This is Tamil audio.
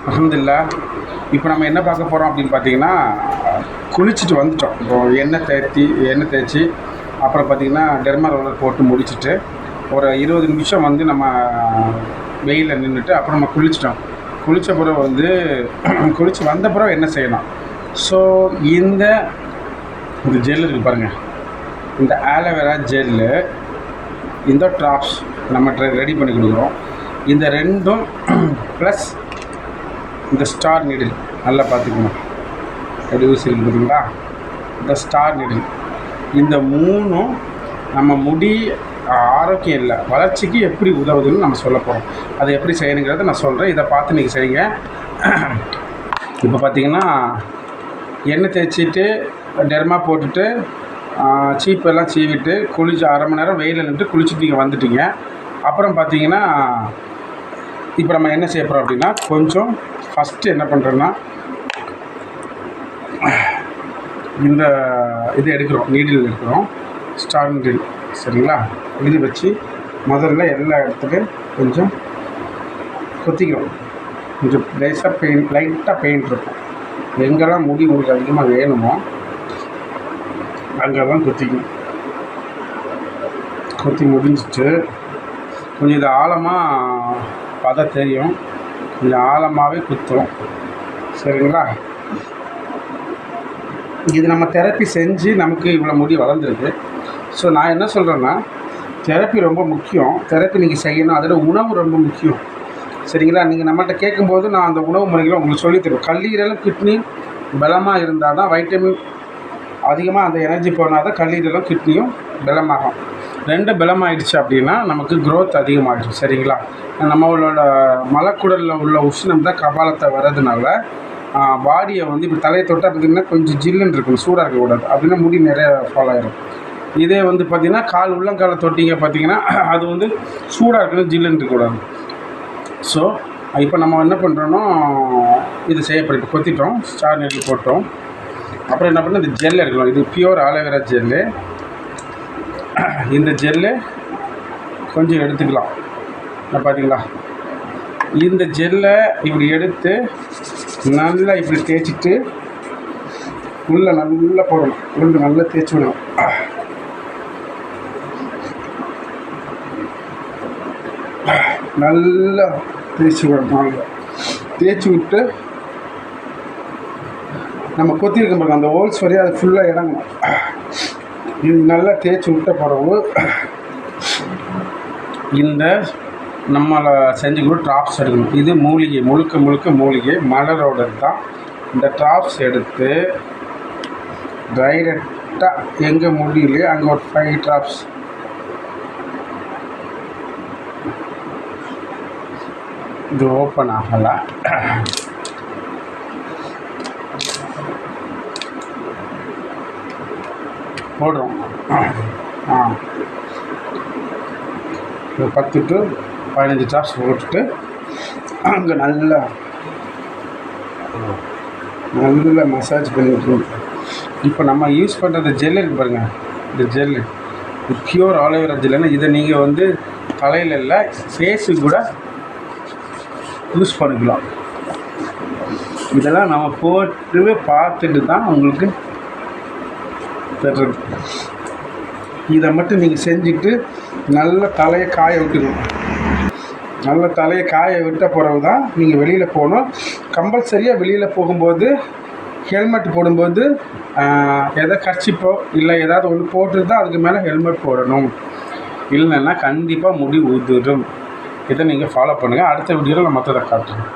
அல்ஹம்துலில்லாஹ். இப்போ நம்ம என்ன பார்க்க போகிறோம் அப்படின்னு பார்த்தீங்கன்னா, குளிச்சுட்டு வந்துட்டோம். இப்போ எண்ணெய் தேய்ச்சி அப்புறம் பார்த்திங்கன்னா டெர்மா ரோலர் போட்டு முடிச்சுட்டு ஒரு 20 நிமிஷம் வந்து நம்ம வெயிலில் நின்றுட்டு அப்புறம் நம்ம குளிச்சிட்டோம். குளித்த பிறகு வந்து குளித்து வந்த பிறகு என்ன செய்யணும்? ஸோ இந்த ஜெல் இருக்குது பாருங்கள், இந்த ஆலோவேரா ஜெல்லு, இந்த ட்ராப்ஸ் நம்ம ரெடி பண்ணி கொடுக்குறோம். இந்த ரெண்டும் ப்ளஸ் இந்த ஸ்டார் நீடில் நல்லா பார்த்துக்கணும். எப்படி ஊசி இருக்குது பார்த்தீங்களா? இந்த ஸ்டார் நீடில், இந்த மூணும் நம்ம முடி ஆரோக்கியம் இல்லை வளர்ச்சிக்கு எப்படி உதவுதுன்னு நம்ம சொல்ல போகிறோம். அதை எப்படி செய்யணுங்கிறத நான் சொல்கிறேன். இதை பார்த்து நீங்கள் செய்யுங்க. இப்போ பார்த்தீங்கன்னா எண்ணெய் தேய்ச்சிட்டு டெர்மா போட்டுட்டு சீப்பெல்லாம் சீவிட்டு குளிச்சு அரை மணி நேரம் வெயிலில் நின்று குளிச்சுட்டு நீங்கள் வந்துட்டீங்க. அப்புறம் பார்த்தீங்கன்னா இப்போ நம்ம என்ன செய்ய போகிறோம் அப்படின்னா, கொஞ்சம் ஃபஸ்ட்டு என்ன பண்ணுறோன்னா இந்த இது எடுக்கிறோம், நீடில் எடுக்கிறோம், ஸ்டார் நீடில். சரிங்களா? இது வச்சு முதல்ல எல்லா இடத்துலையும் கொஞ்சம் குத்திக்கிறோம். கொஞ்சம் லேசாக லைட்டாக பெயிண்ட் இருக்கும். எங்கெல்லாம் முடி உங்களுக்கு அதிகமாக வேணுமோ அங்கெல்லாம் குத்திக்கணும். குத்தி முடிஞ்சிட்டு கொஞ்சம் இது ஆழமாக பார்த்தா தெரியும், கொஞ்சம் ஆழமாகவே குத்தும். சரிங்களா? இது நம்ம தெரப்பி செஞ்சு நமக்கு இவ்வளோ முடி வளர்ந்துருக்கு. ஸோ நான் என்ன சொல்கிறேன்னா, தெரப்பி ரொம்ப முக்கியம். தெரப்பி நீங்கள் செய்யணும், அதோட உணவு ரொம்ப முக்கியம். சரிங்களா? நீங்கள் நம்மள்கிட்ட கேட்கும்போது நான் அந்த உணவு முறைகளை உங்களுக்கு சொல்லித் தருவேன். கல்லீரலும் கிட்னி பலமாக இருந்தால் தான், வைட்டமின் அதிகமாக அந்த எனர்ஜி போனால் தான் கல்லீரலும் கிட்னியும் பலமாகும். ரெண்டும் பலமாகிடுச்சு அப்படின்னா நமக்கு க்ரோத் அதிகமாகிடும். சரிங்களா? நம்மளோட மலக்குடலில் உள்ள உஷ்ணம் தான் கபாலத்தை வர்றதுனால பாடியை வந்து இப்போ தலையை தொட்டால் பார்த்திங்கன்னா கொஞ்சம் ஜில்லுன்னு இருக்கணும், சூடாக இருக்கக்கூடாது. அப்படின்னா முடி நிறைய ஃபாலோ ஆகிடும். இதே வந்து பார்த்திங்கன்னா கால் உள்ளங்காலை தொட்டிங்க பார்த்திங்கன்னா அது வந்து சூடாக இருக்கணும், ஜில்லுன்னு இருக்கக்கூடாது. ஸோ இப்போ நம்ம என்ன பண்ணுறோன்னா, இது செய்யப்பட்டு கொத்திட்டோம், ஸ்டார் நீடில் போட்டோம். அப்புறம் என்ன பண்ணால் இந்த ஜெல் எடுக்கணும். இது பியூர் ஆலோவேரா ஜெல்லு. இந்த ஜெல்லு கொஞ்சம் எடுத்துக்கலாம். பார்த்தீங்களா? இந்த ஜெல்லை இப்படி எடுத்து நல்லா இப்படி தேய்ச்சிட்டு உள்ளே நல்லா போடணும். உள்ளே நல்லா தேய்ச்சி விடணும். நல்லா தேய்ச்சி விடணும். நல்லா தேய்ச்சி விட்டு நம்ம கொத்திருக்க பாருங்க, அந்த ஹோல்ஸ் வரையும் அது ஃபுல்லாக இறங்கணும். இது நல்லா தேய்ச்சி விட்ட பிறகு இந்த நம்மளை செஞ்சுக்கூட ட்ராப்ஸ் எடுக்கணும். இது மூலிகை, முழுக்க மூலிகை, மலரோட தான். இந்த ட்ராப்ஸ் எடுத்து டைரெக்டாக எங்கே முடியலையோ அங்கே ஒரு 5 ட்ராப்ஸ் இது ஓப்பன் ஆகலை. போடுறோம். 10 to 15 ட்ராப்ஸ் போட்டுட்டு அங்கே நல்லா மசாஜ் பண்ணிவிட்டு, இப்போ நம்ம யூஸ் பண்ணுறது ஜெல் இருக்குது பாருங்கள், இந்த ஜெல்லு இது பியூர் ஆலோவேரா ஜெல்லுன்னா இதை நீங்கள் வந்து தலையில் இல்லை ஃபேஸுக்கு கூட யூஸ் பண்ணிக்கலாம். இதெல்லாம் நம்ம போட்டு பார்த்துட்டு தான் உங்களுக்கு தர்றது. இதை மட்டும் நீங்கள் செஞ்சுட்டு நல்ல தலையை காய விட்டுக்கணும். நல்ல தலையை காய விட்ட பிறகு தான் நீங்கள் வெளியில் போகணும். கம்பல்சரியாக வெளியில் போகும்போது ஹெல்மெட் போடும்போது எதை கர்ச்சிப்போ இல்லை ஏதாவது ஒன்று போட்டு தான் அதுக்கு மேலே ஹெல்மெட் போடணும். இல்லைன்னா கண்டிப்பாக முடி உதிரும். இதை நீங்கள் ஃபாலோ பண்ணுங்கள். அடுத்த வீடியோவில் நான் மற்றதை காட்டுறேன்.